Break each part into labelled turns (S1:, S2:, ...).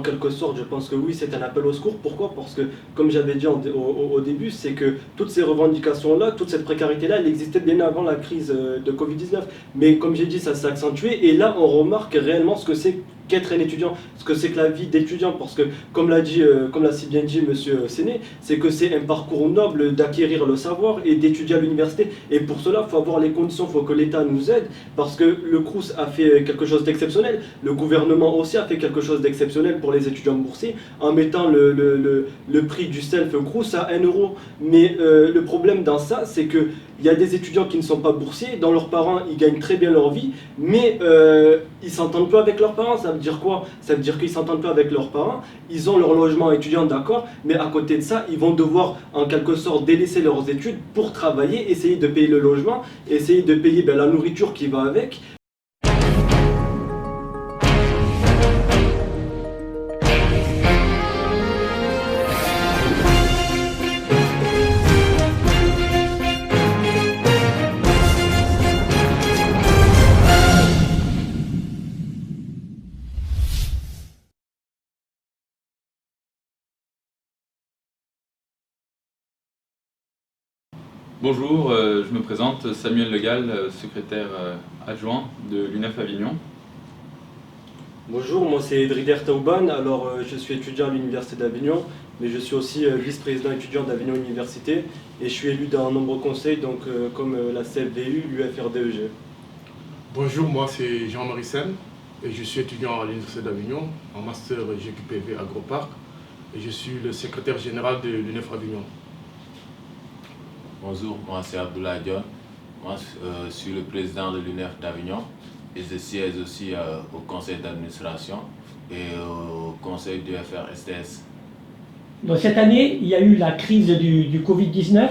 S1: quelque sorte, je pense que oui, c'est un appel au secours. Pourquoi? Parce que, comme j'avais dit au début, c'est que toutes ces revendications-là, toute cette précarité-là, elle existait bien avant la crise de Covid-19. Mais comme j'ai dit, ça s'est accentué. Et là, on remarque réellement ce que c'est qu'être un étudiant, ce que c'est que la vie d'étudiant. Parce que, comme l'a si bien dit Monsieur Séné, c'est que c'est un parcours noble d'acquérir le savoir et d'étudier à l'université. Et pour cela, il faut avoir les conditions, il faut que l'État nous aide. Parce que le Crous a fait quelque chose d'exceptionnel. Le gouvernement aussi a fait quelque chose d'exceptionnel pour les étudiants boursiers en mettant le prix du self-Crous à 1 euro. Mais le problème dans ça, c'est qu'il y a des étudiants qui ne sont pas boursiers, dont leurs parents ils gagnent très bien leur vie, mais ils s'entendent pas avec leurs parents. Ça veut dire quoi? Ça veut dire qu'ils s'entendent pas avec leurs parents, ils ont leur logement étudiant, d'accord, mais à côté de ça, ils vont devoir en quelque sorte délaisser leurs études pour travailler, essayer de payer le logement, essayer de payer la nourriture qui va avec.
S2: Bonjour, je me présente, Samuel Legal, secrétaire adjoint de l'UNEF Avignon.
S1: Bonjour, moi c'est Drider Taouban, alors je suis étudiant à l'Université d'Avignon, mais je suis aussi vice-président étudiant d'Avignon Université et je suis élu dans nombreux conseils donc, comme la CFVU, l'UFRDEG.
S3: Bonjour, moi c'est Jean-Marie Sen et je suis étudiant à l'Université d'Avignon en master GQPV Agroparc et je suis le secrétaire général de l'UNEF Avignon.
S4: Bonjour, moi c'est Abdoulaye Dion, moi je suis le président de l'UNEF d'Avignon et je siège aussi au conseil d'administration et au conseil du FRSTS.
S5: Donc, cette année, il y a eu la crise du Covid-19,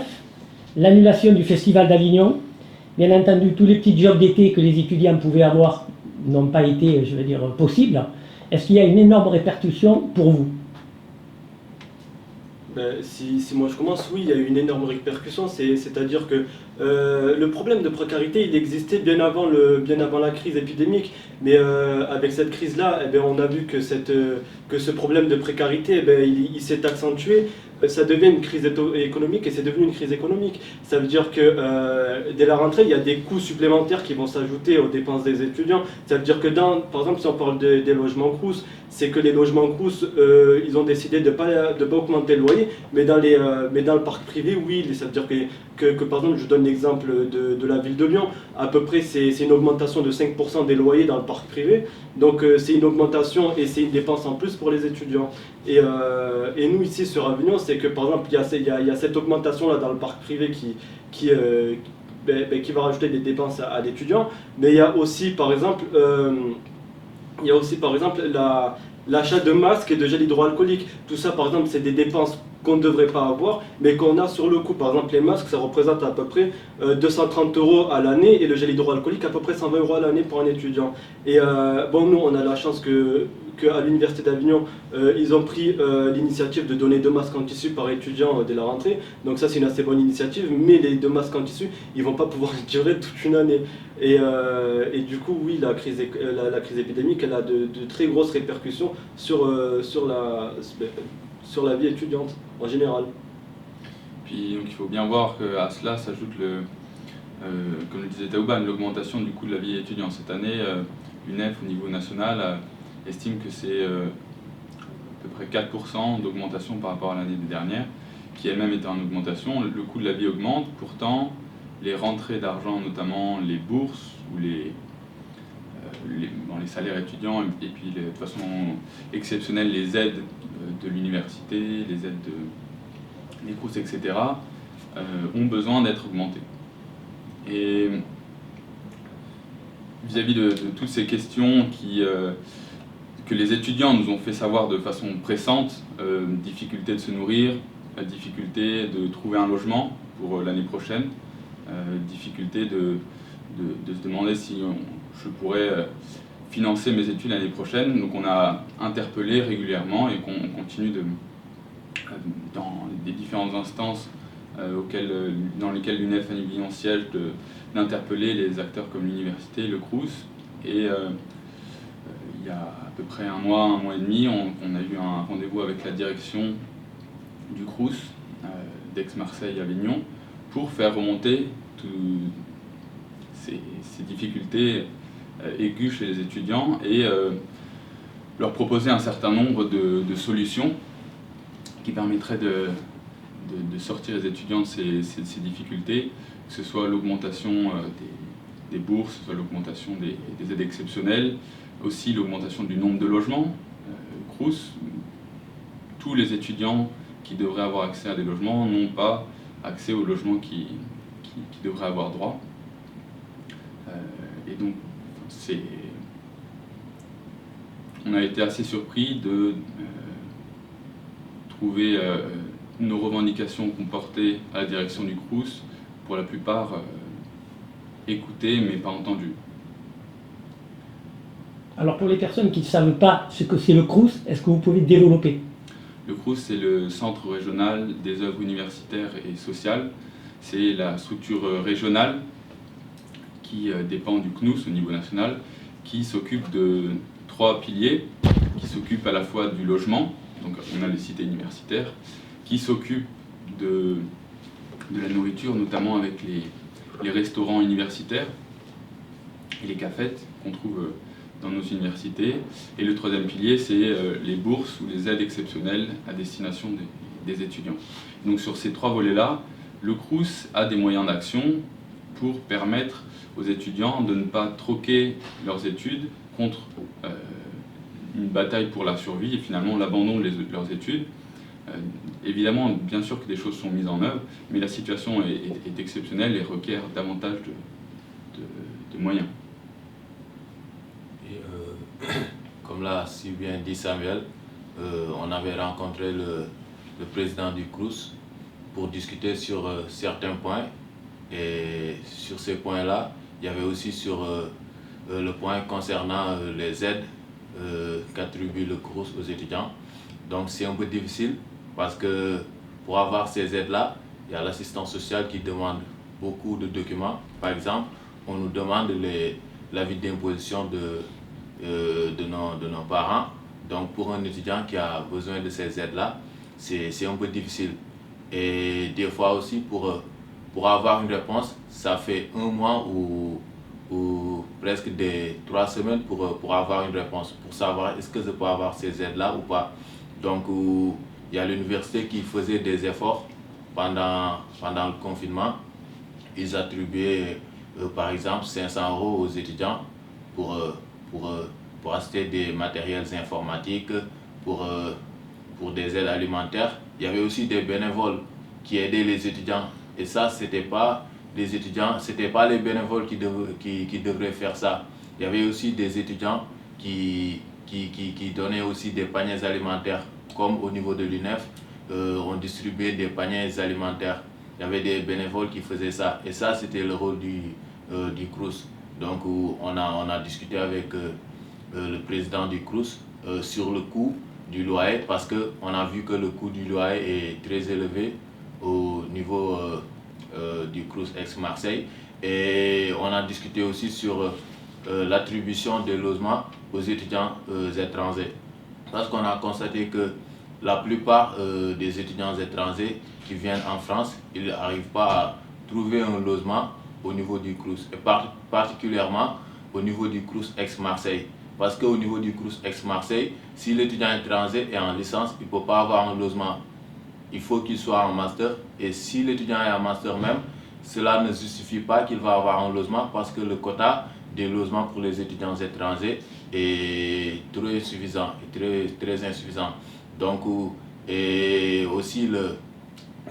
S5: l'annulation du Festival d'Avignon. Bien entendu, tous les petits jobs d'été que les étudiants pouvaient avoir n'ont pas été, je veux dire, possibles. Est-ce qu'il y a une énorme répercussion pour vous?
S1: Si moi je commence, oui, il y a eu une énorme répercussion, c'est-à-dire que le problème de précarité, il existait bien avant la crise épidémique, mais avec cette crise-là, on a vu que ce problème de précarité, il s'est accentué. Ça devient une crise économique et c'est devenu une crise économique. Ça veut dire que dès la rentrée, il y a des coûts supplémentaires qui vont s'ajouter aux dépenses des étudiants. Ça veut dire que par exemple, si on parle des logements Crous, c'est que les logements Crous, ils ont décidé de pas augmenter le loyer, mais dans le parc privé, oui. Ça veut dire que par exemple, je donne l'exemple de la ville de Lyon, à peu près c'est une augmentation de 5% des loyers dans le parc privé. Donc c'est une augmentation et c'est une dépense en plus pour les étudiants. Et nous ici sur Avignon, c'est que par exemple il y a cette augmentation là dans le parc privé qui va rajouter des dépenses à l'étudiant, mais il y a aussi par exemple l'achat de masques et de gel hydroalcoolique. Tout ça par exemple c'est des dépenses qu'on ne devrait pas avoir, mais qu'on a sur le coup. Par exemple, les masques, ça représente à peu près 230 € à l'année, et le gel hydroalcoolique, à peu près 120 € à l'année pour un étudiant. Et nous, on a la chance qu'à l'Université d'Avignon, ils ont pris l'initiative de donner 2 masques en tissu par étudiant dès la rentrée. Donc ça, c'est une assez bonne initiative, mais les 2 masques en tissu, ils ne vont pas pouvoir durer toute une année. Et du coup, oui, la crise épidémique, elle a de très grosses répercussions sur la vie étudiante en général.
S2: Puis donc, il faut bien voir qu'à cela s'ajoute, comme le disait Taouban, l'augmentation du coût de la vie étudiante. Cette année, l'UNEF au niveau national estime que c'est à peu près 4% d'augmentation par rapport à l'année dernière, qui elle-même était en augmentation. Le coût de la vie augmente, pourtant les rentrées d'argent, notamment les bourses ou les salaires étudiants et puis de façon exceptionnelle les aides de l'université, les aides des Crous, etc., ont besoin d'être augmentées. Et vis-à-vis de toutes ces questions que les étudiants nous ont fait savoir de façon pressante, difficulté de se nourrir, difficulté de trouver un logement pour l'année prochaine, difficulté de se demander si je pourrais financer mes études l'année prochaine. Donc on a interpellé régulièrement et qu'on continue dans les différentes instances dans lesquelles l'UNEF Avignon siège, d'interpeller les acteurs comme l'université, le Crous. Et il il y a à peu près un mois et demi, on a eu un rendez-vous avec la direction du Crous d'Aix-Marseille-Avignon pour faire remonter toutes ces difficultés aiguës chez les étudiants et leur proposer un certain nombre de solutions qui permettraient de sortir les étudiants de ces difficultés, que ce soit l'augmentation des bourses, que ce soit l'augmentation des aides exceptionnelles, aussi l'augmentation du nombre de logements. Crous, tous les étudiants qui devraient avoir accès à des logements n'ont pas accès aux logements qui devraient avoir droit. Et donc, on a été assez surpris de trouver nos revendications qu'on portait à la direction du Crous, pour la plupart écoutées mais pas entendues.
S5: Alors pour les personnes qui ne savent pas ce que c'est le Crous, est-ce que vous pouvez développer?
S2: Le Crous, c'est le Centre régional des œuvres universitaires et sociales. C'est la structure régionale qui dépend du CNUS au niveau national, qui s'occupe de 3 piliers, qui s'occupe à la fois du logement, donc on a les cités universitaires, qui s'occupe de la nourriture, notamment avec les restaurants universitaires et les cafettes qu'on trouve dans nos universités. Et le 3e pilier, c'est les bourses ou les aides exceptionnelles à destination des étudiants. Donc sur ces 3 volets-là, le Crous a des moyens d'action pour permettre aux étudiants de ne pas troquer leurs études contre une bataille pour la survie et finalement l'abandon de leurs études. Évidemment, bien sûr que des choses sont mises en œuvre, mais la situation est exceptionnelle et requiert davantage de moyens.
S4: Et comme l'a si bien dit Samuel, on avait rencontré le président du Crous pour discuter sur certains points. Et sur ces points-là, il y avait aussi sur le point concernant les aides qu'attribue le Crous aux étudiants. Donc c'est un peu difficile parce que pour avoir ces aides-là, il y a l'assistance sociale qui demande beaucoup de documents. Par exemple, on nous demande l'avis d'imposition de nos parents. Donc pour un étudiant qui a besoin de ces aides-là, c'est un peu difficile. Et des fois aussi, pour avoir une réponse, ça fait un mois ou presque 3 semaines pour avoir une réponse, pour savoir est-ce que je peux avoir ces aides-là ou pas. Donc il y a l'université qui faisait des efforts pendant le confinement. Ils attribuaient par exemple 500 € aux étudiants pour acheter des matériels informatiques, pour des aides alimentaires. Il y avait aussi des bénévoles qui aidaient les étudiants. Et ça, c'était pas les étudiants, c'était pas les bénévoles qui devraient faire ça. Il y avait aussi des étudiants qui donnaient aussi des paniers alimentaires, comme au niveau de l'UNEF, on distribuait des paniers alimentaires. Il y avait des bénévoles qui faisaient ça. Et ça, c'était le rôle du Crous. Donc, on a discuté avec le président du Crous sur le coût du loyer, parce qu'on a vu que le coût du loyer est très élevé au niveau du Crous Aix-Marseille. Et on a discuté aussi sur l'attribution des logements aux étudiants étrangers. Parce qu'on a constaté que la plupart des étudiants étrangers qui viennent en France, ils n'arrivent pas à trouver un logement au niveau du Crous, et particulièrement au niveau du Crous Aix-Marseille. Parce qu'au niveau du Crous Aix-Marseille, si l'étudiant étranger est en licence, il ne peut pas avoir un logement. Il faut qu'il soit en master, et si l'étudiant est en master même, cela ne justifie pas qu'il va avoir un logement, parce que le quota des logements pour les étudiants étrangers est très insuffisant, très insuffisant. Donc, et aussi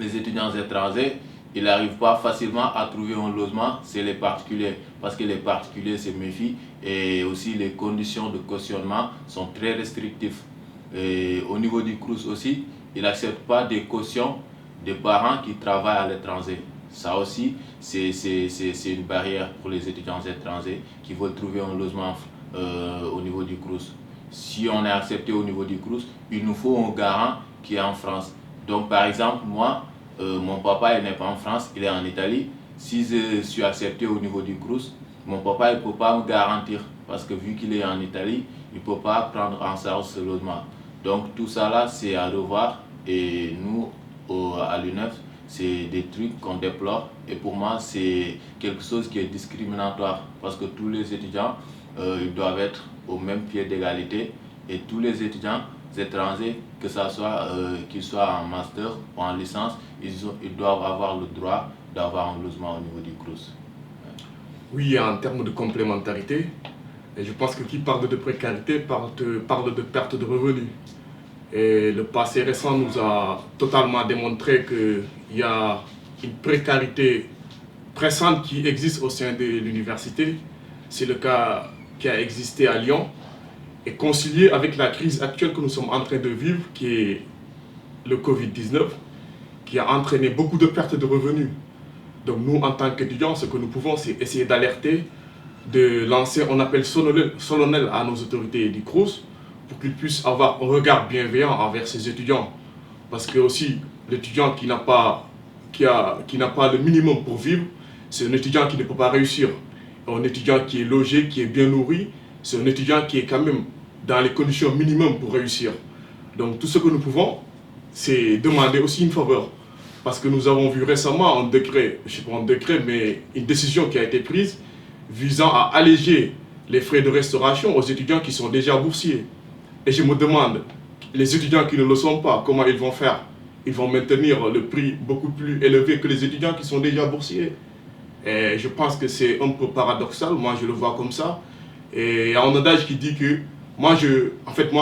S4: les étudiants étrangers, ils n'arrivent pas facilement à trouver un logement, c'est les particuliers, parce que les particuliers se méfient, et aussi les conditions de cautionnement sont très restrictives. Et au niveau du Crous aussi, ils n'acceptent pas des cautions des parents qui travaillent à l'étranger. Ça aussi, c'est une barrière pour les étudiants étrangers qui veulent trouver un logement au niveau du Crous. Si on est accepté au niveau du Crous, il nous faut un garant qui est en France. Donc par exemple, moi, mon papa n'est pas en France, il est en Italie. Si je suis accepté au niveau du Crous, mon papa ne peut pas me garantir, parce que vu qu'il est en Italie, il ne peut pas prendre en charge ce logement. Donc tout ça là, c'est à revoir et nous, à l'UNEF, c'est des trucs qu'on déplore et pour moi, c'est quelque chose qui est discriminatoire parce que tous les étudiants, ils doivent être au même pied d'égalité et tous les étudiants étrangers, que ce soit qu'ils soient en master ou en licence, ils doivent avoir le droit d'avoir un logement au niveau du CROUS.
S3: Oui, en termes de complémentarité, et je pense que qui parle de précarité parle de perte de revenus. Et le passé récent nous a totalement démontré qu'il y a une précarité pressante qui existe au sein de l'université. C'est le cas qui a existé à Lyon. Et concilié avec la crise actuelle que nous sommes en train de vivre, qui est le Covid-19, qui a entraîné beaucoup de pertes de revenus. Donc nous, en tant qu'étudiants, ce que nous pouvons, c'est essayer d'alerter, de lancer un appel solennel à nos autorités du CROUS pour qu'ils puissent avoir un regard bienveillant envers ces étudiants. Parce que aussi, l'étudiant qui n'a pas le minimum pour vivre, c'est un étudiant qui ne peut pas réussir. Un étudiant qui est logé, qui est bien nourri, c'est un étudiant qui est quand même dans les conditions minimum pour réussir. Donc tout ce que nous pouvons, c'est demander aussi une faveur. Parce que nous avons vu récemment un décret, je ne sais pas un décret, mais une décision qui a été prise visant à alléger les frais de restauration aux étudiants qui sont déjà boursiers. Et je me demande, les étudiants qui ne le sont pas, comment ils vont faire? Ils vont maintenir le prix beaucoup plus élevé que les étudiants qui sont déjà boursiers. Et je pense que c'est un peu paradoxal, moi je le vois comme ça. Et il y a un adage qui dit que moi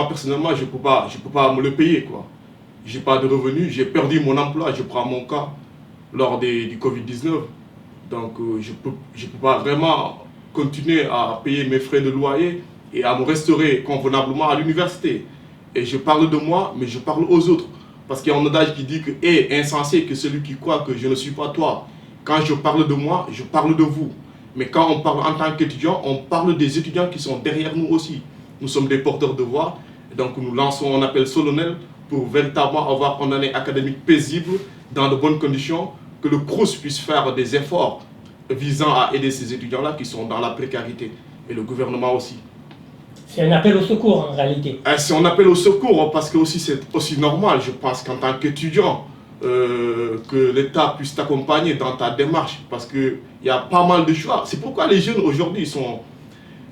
S3: personnellement, je peux pas me le payer, quoi. J'ai pas de revenus, j'ai perdu mon emploi, je prends mon cas lors du Covid-19. Donc je peux pas vraiment continuer à payer mes frais de loyer et à me restaurer convenablement à l'université. Et je parle de moi, mais je parle aux autres. Parce qu'il y a un adage qui dit que est insensé que celui qui croit que je ne suis pas toi. Quand je parle de moi, je parle de vous. Mais quand on parle en tant qu'étudiant, on parle des étudiants qui sont derrière nous aussi. Nous sommes des porteurs de voix. Et donc nous lançons un appel solennel pour véritablement avoir une année académique paisible, dans de bonnes conditions, que le CROUS puisse faire des efforts visant à aider ces étudiants-là qui sont dans la précarité. Et le gouvernement aussi.
S5: C'est un appel au secours en réalité.
S3: C'est un appel au secours parce que aussi c'est aussi normal, je pense qu'en tant qu'étudiant, que l'État puisse t'accompagner dans ta démarche parce qu'il y a pas mal de choix. C'est pourquoi les jeunes aujourd'hui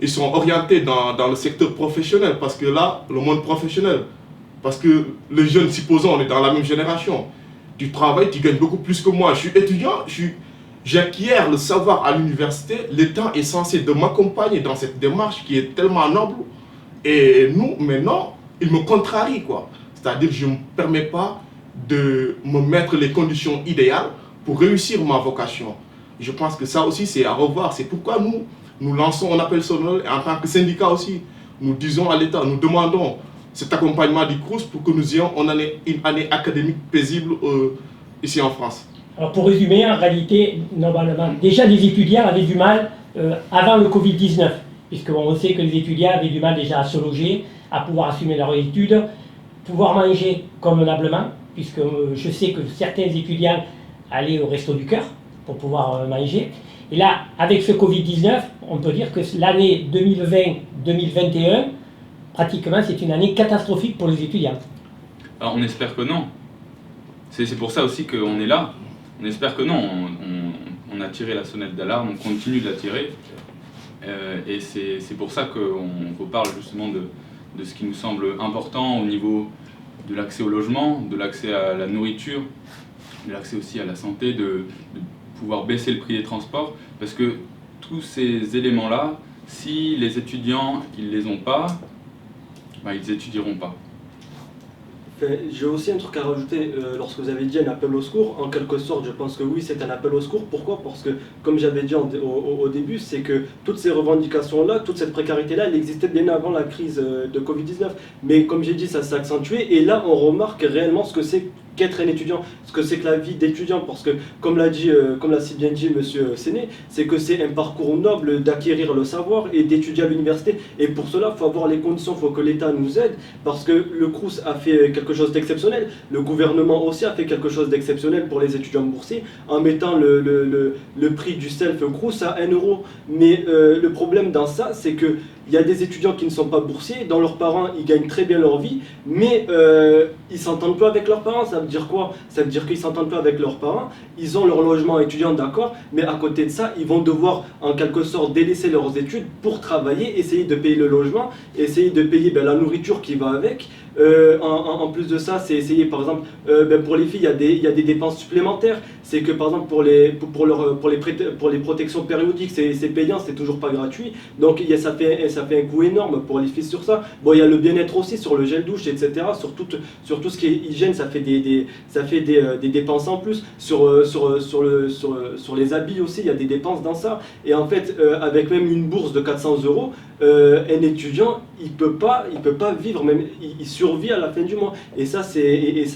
S3: ils sont orientés dans le secteur professionnel parce que là, le monde professionnel, parce que les jeunes, supposons, on est dans la même génération, tu travailles, tu gagnes beaucoup plus que moi. Je suis étudiant, j'acquiers le savoir à l'université, l'État est censé de m'accompagner dans cette démarche qui est tellement noble et nous, maintenant, il me contrarie, quoi. C'est-à-dire que je ne me permets pas de me mettre les conditions idéales pour réussir ma vocation. Je pense que ça aussi c'est à revoir. C'est pourquoi nous lançons un appel solennel et en tant que syndicat aussi, nous disons à l'État, nous demandons cet accompagnement du CROUS pour que nous ayons une année académique paisible ici en France.
S5: Alors pour résumer, en réalité, normalement, déjà les étudiants avaient du mal avant le Covid-19, puisqu'on sait que les étudiants avaient du mal déjà à se loger, à pouvoir assumer leurs études, pouvoir manger convenablement, puisque je sais que certains étudiants allaient au Resto du Cœur pour pouvoir manger. Et là, avec ce Covid-19, on peut dire que l'année 2020-2021, pratiquement, c'est une année catastrophique pour les étudiants.
S2: Alors on espère que non. C'est pour ça aussi qu'on est là. On espère que non. On a tiré la sonnette d'alarme, on continue de la tirer. Et c'est pour ça qu'on vous parle justement de ce qui nous semble important au niveau de l'accès au logement, de l'accès à la nourriture, de l'accès aussi à la santé, de pouvoir baisser le prix des transports, parce que tous ces éléments-là, si les étudiants ils les ont pas, ben, ils étudieront pas.
S1: J'ai aussi un truc à rajouter, lorsque vous avez dit un appel au secours, en quelque sorte je pense que oui c'est un appel au secours. Pourquoi? Parce que comme j'avais dit au début, c'est que toutes ces revendications-là, toute cette précarité-là, elle existait bien avant la crise de Covid-19. Mais comme j'ai dit, ça s'est accentué et là on remarque réellement ce que c'est qu'être un étudiant, ce que c'est que la vie d'étudiant, parce que comme l'a si bien dit monsieur Séné, c'est que c'est un parcours noble d'acquérir le savoir et d'étudier à l'université, et pour cela il faut avoir les conditions, il faut que l'État nous aide, parce que le CROUS a fait quelque chose d'exceptionnel, le gouvernement aussi a fait quelque chose d'exceptionnel pour les étudiants boursiers, en mettant le prix du self-CROUS à 1 €, mais le problème dans ça, c'est que il y a des étudiants qui ne sont pas boursiers, dont leurs parents ils gagnent très bien leur vie, mais ils s'entendent pas avec leurs parents. Ça veut dire quoi? Ça veut dire qu'ils s'entendent pas avec leurs parents, ils ont leur logement étudiant, d'accord, mais à côté de ça, ils vont devoir en quelque sorte délaisser leurs études pour travailler, essayer de payer le logement, essayer de payer la nourriture qui va avec. En plus de ça, c'est essayer, par exemple, pour les filles, il y a des dépenses supplémentaires. C'est que, par exemple, pour les protections périodiques, c'est payant, c'est toujours pas gratuit. Donc, ça fait un coût énorme pour les filles sur ça. Bon, il y a le bien-être aussi, sur le gel douche, etc. Sur tout ce qui est hygiène, ça fait des dépenses en plus. Sur les habits aussi, il y a des dépenses dans ça. Et en fait, avec même une bourse de 400 €, un étudiant, il peut pas vivre, même il survit à la fin du mois. Et ça,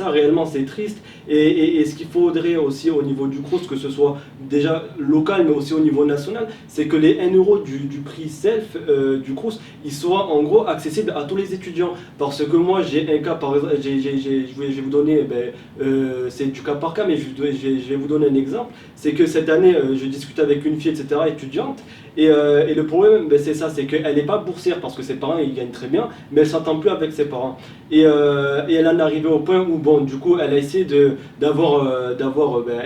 S1: réellement, c'est triste. Et ce qu'il faudrait aussi au niveau du Crous, que ce soit déjà local, mais aussi au niveau national, c'est que les 1 € du prix self du Crous, ils soient en gros accessibles à tous les étudiants. Parce que moi, j'ai un cas, par exemple, je vais vous donner, c'est du cas par cas, mais je vais vous donner un exemple. C'est que cette année, je discute avec une fille, etc., étudiante, et le problème, c'est ça, c'est qu'elle n'est pas boursière parce que ses parents ils gagnent très bien, mais elle ne s'entend plus avec ses parents. Et elle en est arrivée au point où, bon, du coup, elle a essayé d'avoir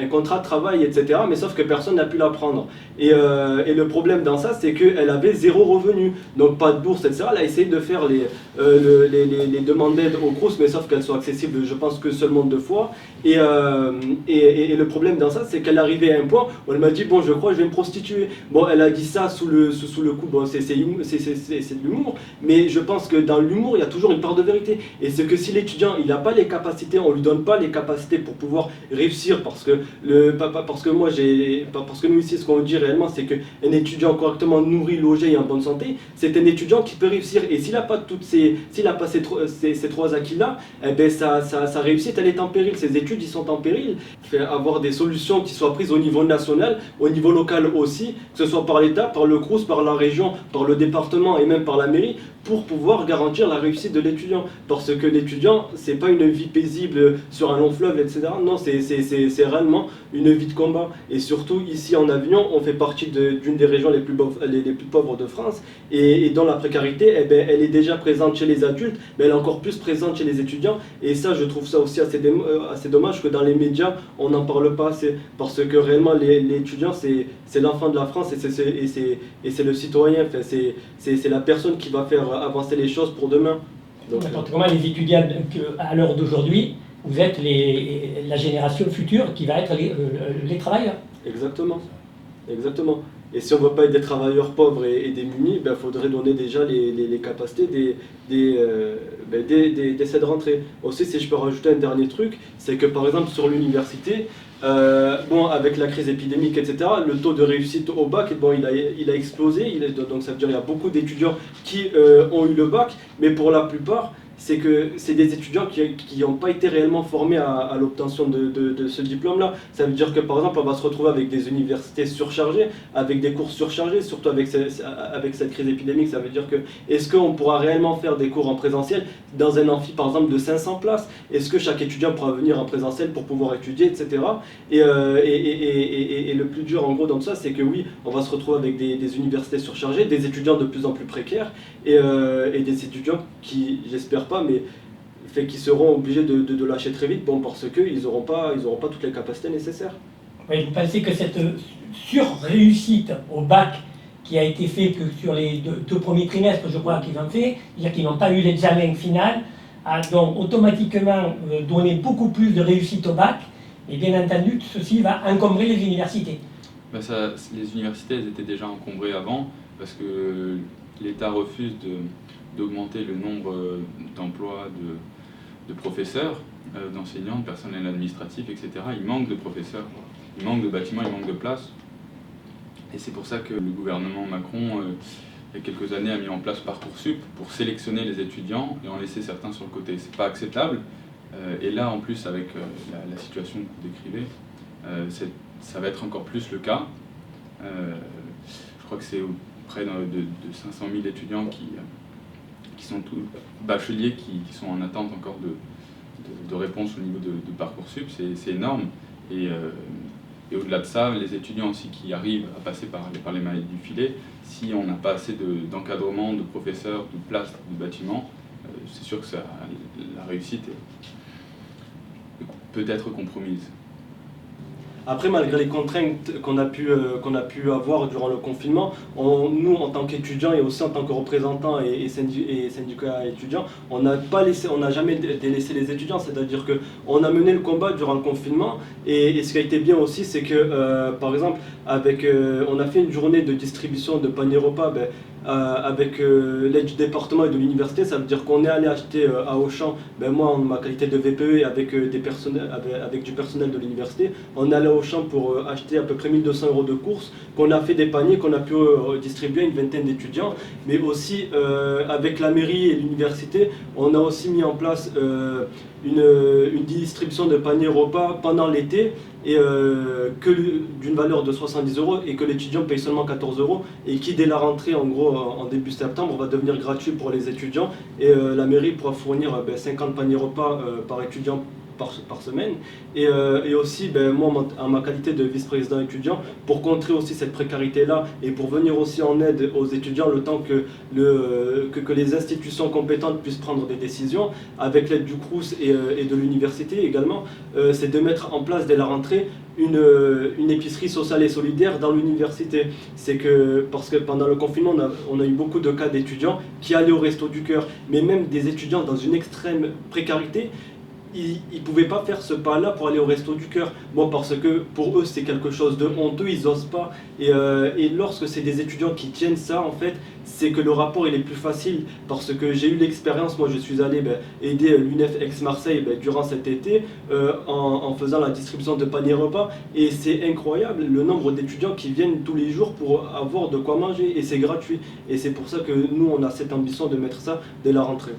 S1: un contrat de travail, etc., mais sauf que personne n'a pu la prendre. Et le problème dans ça, c'est qu'elle avait 0 revenu, donc pas de bourse, etc. Elle a essayé de faire les demandes d'aide au Crous, mais sauf qu'elles sont accessibles, je pense, que seulement 2 fois. Et le problème dans ça, c'est qu'elle est arrivée à un point où elle m'a dit, bon, je crois que je vais me prostituer. Bon, elle a dit ça sous le coup, bon, c'est de l'humour, mais je pense que dans l'humour, il y a toujours une part de vérité. Et c'est que si l'étudiant, il n'a pas les capacités, on lui donne pas les capacités pour pouvoir réussir, parce que nous ici, ce qu'on dit réellement, c'est qu'un étudiant correctement nourri, logé et en bonne santé, c'est un étudiant qui peut réussir. Et s'il n'a pas ces 3 acquis-là, eh ben sa réussite, elle est en péril. Ses études, ils sont en péril. Il faut avoir des solutions qui soient prises au niveau national, au niveau local aussi, que ce soit par l'État, par le Crous, par la région, par le département et même par la mairie, pour pouvoir garantir la réussite de l'étudiant. Parce que l'étudiant, c'est pas une vie paisible sur un long fleuve, etc. Non, c'est réellement une vie de combat. Et surtout, ici en Avignon, on fait partie d'une des régions les plus pauvres de France. Et dans la précarité, eh ben, elle est déjà présente chez les adultes, mais elle est encore plus présente chez les étudiants. Et ça, je trouve ça aussi assez dommage que dans les médias, on n'en parle pas assez. Parce que réellement, l'étudiant, c'est l'enfant de la France et c'est le citoyen. Enfin, c'est la personne qui va faire avancer les choses pour demain. Donc,
S5: comment les étudiants, à l'heure d'aujourd'hui, vous êtes la génération future qui va être les travailleurs.
S1: Exactement. Et si on ne veut pas être des travailleurs pauvres et démunis, il faudrait donner déjà les capacités d'essayer de rentrer. Aussi, si je peux rajouter un dernier truc, c'est que par exemple sur l'université, avec la crise épidémique, etc., le taux de réussite au bac, il a explosé. Donc ça veut dire qu'il y a beaucoup d'étudiants qui ont eu le bac, mais pour la plupart, c'est que c'est des étudiants qui n'ont pas été réellement formés à l'obtention de ce diplôme-là. Ça veut dire que par exemple, on va se retrouver avec des universités surchargées, avec des cours surchargés, surtout avec cette crise épidémique. Ça veut dire que est-ce qu'on pourra réellement faire des cours en présentiel dans un amphi par exemple de 500 places? Est-ce que chaque étudiant pourra venir en présentiel pour pouvoir étudier, etc. Et le plus dur en gros dans tout ça, c'est que oui, on va se retrouver avec des universités surchargées, des étudiants de plus en plus précaires et des étudiants qui, j'espère pas, mais qui seront obligés de lâcher très vite, parce qu'ils n'auront pas toutes les capacités nécessaires.
S5: Oui, vous pensez que cette sur-réussite au bac qui a été fait que sur les deux premiers trimestres, je crois qu'ils ont fait, c'est-à-dire qu'ils n'ont pas eu l'examen final, a donc automatiquement donné beaucoup plus de réussite au bac, et bien entendu, ceci va encombrer les universités.
S2: Les universités, elles étaient déjà encombrées avant, parce que l'État refuse d'augmenter le nombre d'emplois de professeurs, d'enseignants, de personnel administratif, etc. Il manque de professeurs, il manque de bâtiments, il manque de places. Et c'est pour ça que le gouvernement Macron, il y a quelques années, a mis en place Parcoursup pour sélectionner les étudiants et en laisser certains sur le côté. C'est pas acceptable. Et là, en plus, avec la situation que vous décrivez, ça va être encore plus le cas. Je crois que c'est près de 500 000 étudiants qui sont tous bacheliers qui sont en attente encore de réponse au niveau de Parcoursup. C'est énorme. Et Et au-delà de ça, les étudiants aussi qui arrivent à passer par les mailles du filet, si on n'a pas assez d'encadrement, de professeurs, de places, de bâtiments, c'est sûr que la réussite peut être compromise.
S1: Après, malgré les contraintes qu'on a pu avoir durant le confinement, nous, en tant qu'étudiants et aussi en tant que représentants et syndicats étudiants, on n'a jamais délaissé les étudiants. C'est-à-dire qu'on a mené le combat durant le confinement. Et ce qui a été bien aussi, c'est que, par exemple, on a fait une journée de distribution de paniers repas. Avec l'aide du département et de l'université, ça veut dire qu'on est allé acheter à Auchan, moi en ma qualité de VPE et avec du personnel de l'université, on est allé à Auchan pour acheter à peu près 1 200 € de courses, qu'on a fait des paniers, qu'on a pu distribuer à une vingtaine d'étudiants, mais aussi avec la mairie et l'université, on a aussi mis en place une distribution de paniers repas pendant l'été, et d'une valeur de 70 € et que l'étudiant paye seulement 14 € et qui dès la rentrée en gros en début septembre va devenir gratuit pour les étudiants, et la mairie pourra fournir 50 paniers repas par étudiant par semaine, et aussi moi en ma qualité de vice-président étudiant, pour contrer aussi cette précarité là et pour venir aussi en aide aux étudiants le temps que les institutions compétentes puissent prendre des décisions avec l'aide du Crous et de l'université également, c'est de mettre en place dès la rentrée une épicerie sociale et solidaire dans l'université. Parce que pendant le confinement on a eu beaucoup de cas d'étudiants qui allaient au Resto du Cœur, mais même des étudiants dans une extrême précarité, ils ne pouvaient pas faire ce pas-là pour aller au Resto du Cœur. Parce que pour eux c'est quelque chose de honteux, ils n'osent pas. Et lorsque c'est des étudiants qui tiennent ça, en fait, c'est que le rapport il est plus facile. Parce que j'ai eu l'expérience, moi je suis allé aider l'UNEF Aix-Marseille durant cet été en faisant la distribution de paniers repas. Et c'est incroyable le nombre d'étudiants qui viennent tous les jours pour avoir de quoi manger. Et c'est gratuit. Et c'est pour ça que nous on a cette ambition de mettre ça dès la rentrée.